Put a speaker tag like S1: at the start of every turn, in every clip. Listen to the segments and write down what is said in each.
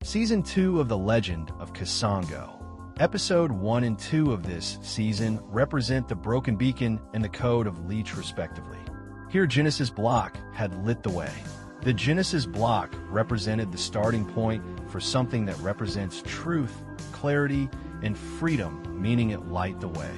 S1: Season 2 of The Legend of Kasango. Episode 1 and 2 of this season represent the Broken Beacon and the Code of Leech respectively. Here Genesis Block had lit the way. The Genesis Block represented the starting point for something that represents truth, clarity, and freedom, meaning it light the way.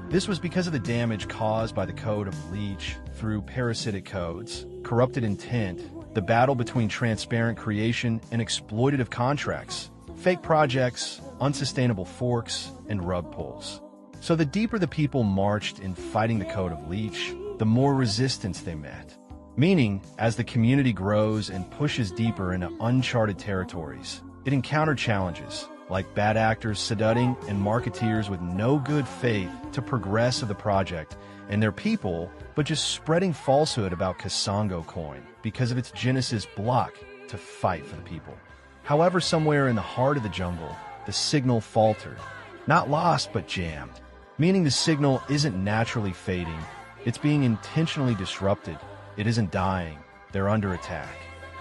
S1: This was because of the damage caused by the Code of Leech through parasitic codes, corrupted intent, the battle between transparent creation and exploitative contracts, fake projects, unsustainable forks, and rug pulls. So the deeper the people marched in fighting the Code of Leech, the more resistance they met. Meaning, as the community grows and pushes deeper into uncharted territories, it encountered challenges, like bad actors seducing and marketeers with no good faith to progress of the project and their people, but just spreading falsehood about Kasango Coin because of its Genesis Block to fight for the people. However, somewhere in the heart of the jungle, the signal faltered. Not lost, but jammed. Meaning the signal isn't naturally fading, it's being intentionally disrupted. It isn't dying, they're under attack.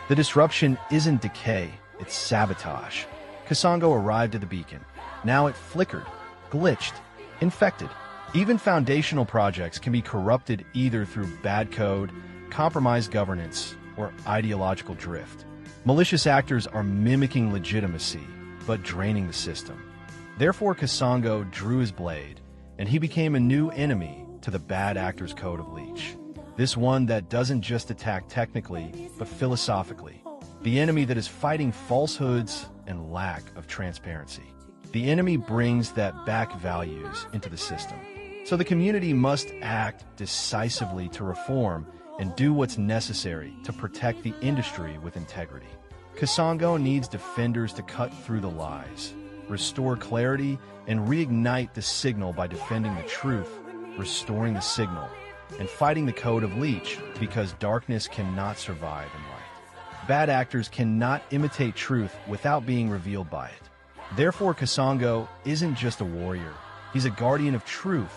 S1: The disruption isn't decay, it's sabotage. Kasango arrived at the beacon. Now it flickered, glitched, infected. Even foundational projects can be corrupted either through bad code, compromised governance, or ideological drift. Malicious actors are mimicking legitimacy, but draining the system. Therefore, Kasango drew his blade, and he became a new enemy to the bad actor's Code of Leech. This one that doesn't just attack technically, but philosophically. The enemy that is fighting falsehoods and lack of transparency. The enemy brings that back values into the system. So the community must act decisively to reform and do what's necessary to protect the industry with integrity. Kasango needs defenders to cut through the lies, restore clarity, and reignite the signal by defending the truth, restoring the signal, and fighting the Code of Leech because darkness cannot survive in light. Bad actors cannot imitate truth without being revealed by it. Therefore, Kasango isn't just a warrior. He's a guardian of truth,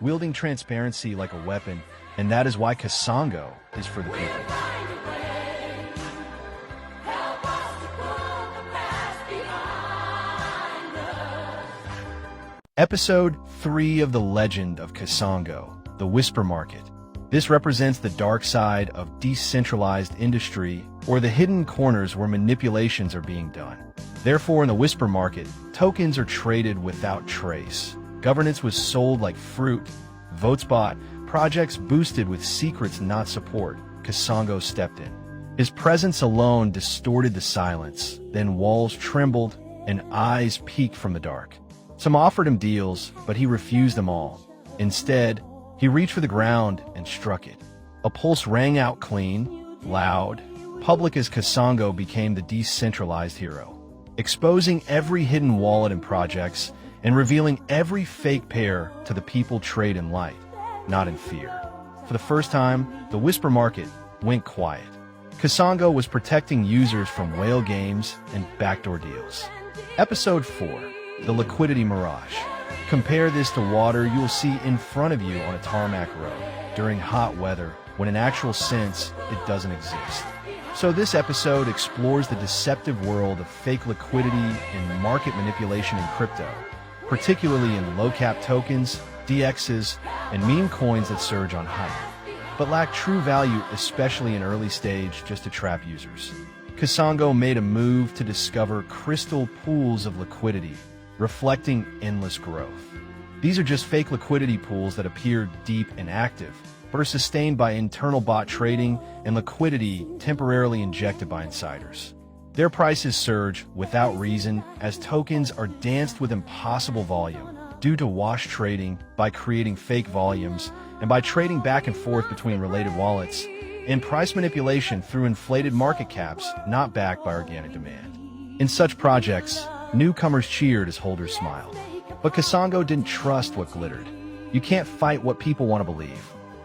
S1: wielding transparency like a weapon, and that is why Kasango is for the people. Episode 3 of The Legend of Kasango, The Whisper Market. This represents the dark side of decentralized industry, or the hidden corners where manipulations are being done. Therefore, in the Whisper Market, tokens are traded without trace. Governance was sold like fruit, votes bought, projects boosted with secrets not support. Kasango stepped in. His presence alone distorted the silence, then walls trembled and eyes peeked from the dark. Some offered him deals, but he refused them all. Instead, he reached for the ground and struck it. A pulse rang out clean, loud, public as Kasango became the decentralized hero, exposing every hidden wallet and projects and revealing every fake pair to the people trade in light, not in fear. For the first time, the Whisper Market went quiet. Kasango was protecting users from whale games and backdoor deals. Episode 4. The Liquidity Mirage. Compare this to water you will see in front of you on a tarmac road during hot weather when in actual sense it doesn't exist. So this episode explores the deceptive world of fake liquidity and market manipulation in crypto, particularly in low-cap tokens, DXs, and meme coins that surge on hype, but lack true value, especially in early stage, just to trap users. Kasango made a move to discover crystal pools of liquidity, reflecting endless growth. These are just fake liquidity pools that appear deep and active, but are sustained by internal bot trading and liquidity temporarily injected by insiders. Their prices surge without reason as tokens are danced with impossible volume due to wash trading by creating fake volumes and by trading back and forth between related wallets, and price manipulation through inflated market caps not backed by organic demand. In such projects, newcomers cheered as holders smiled. But Kasango didn't trust what glittered. You can't fight what people want to believe.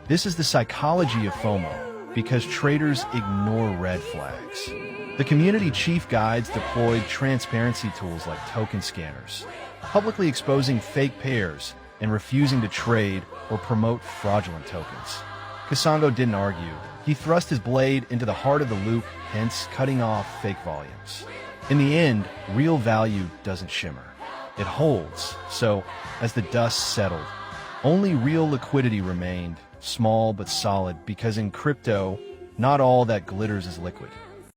S1: This is the psychology of FOMO, because traders ignore red flags. The community chief guides deployed transparency tools like token scanners, publicly exposing fake pairs and refusing to trade or promote fraudulent tokens. Kasango didn't argue. He thrust his blade into the heart of the loop, hence cutting off fake volumes. In the end, real value doesn't shimmer. It holds. So, as the dust settled, only real liquidity remained, small but solid, because in crypto, not all that glitters is liquid.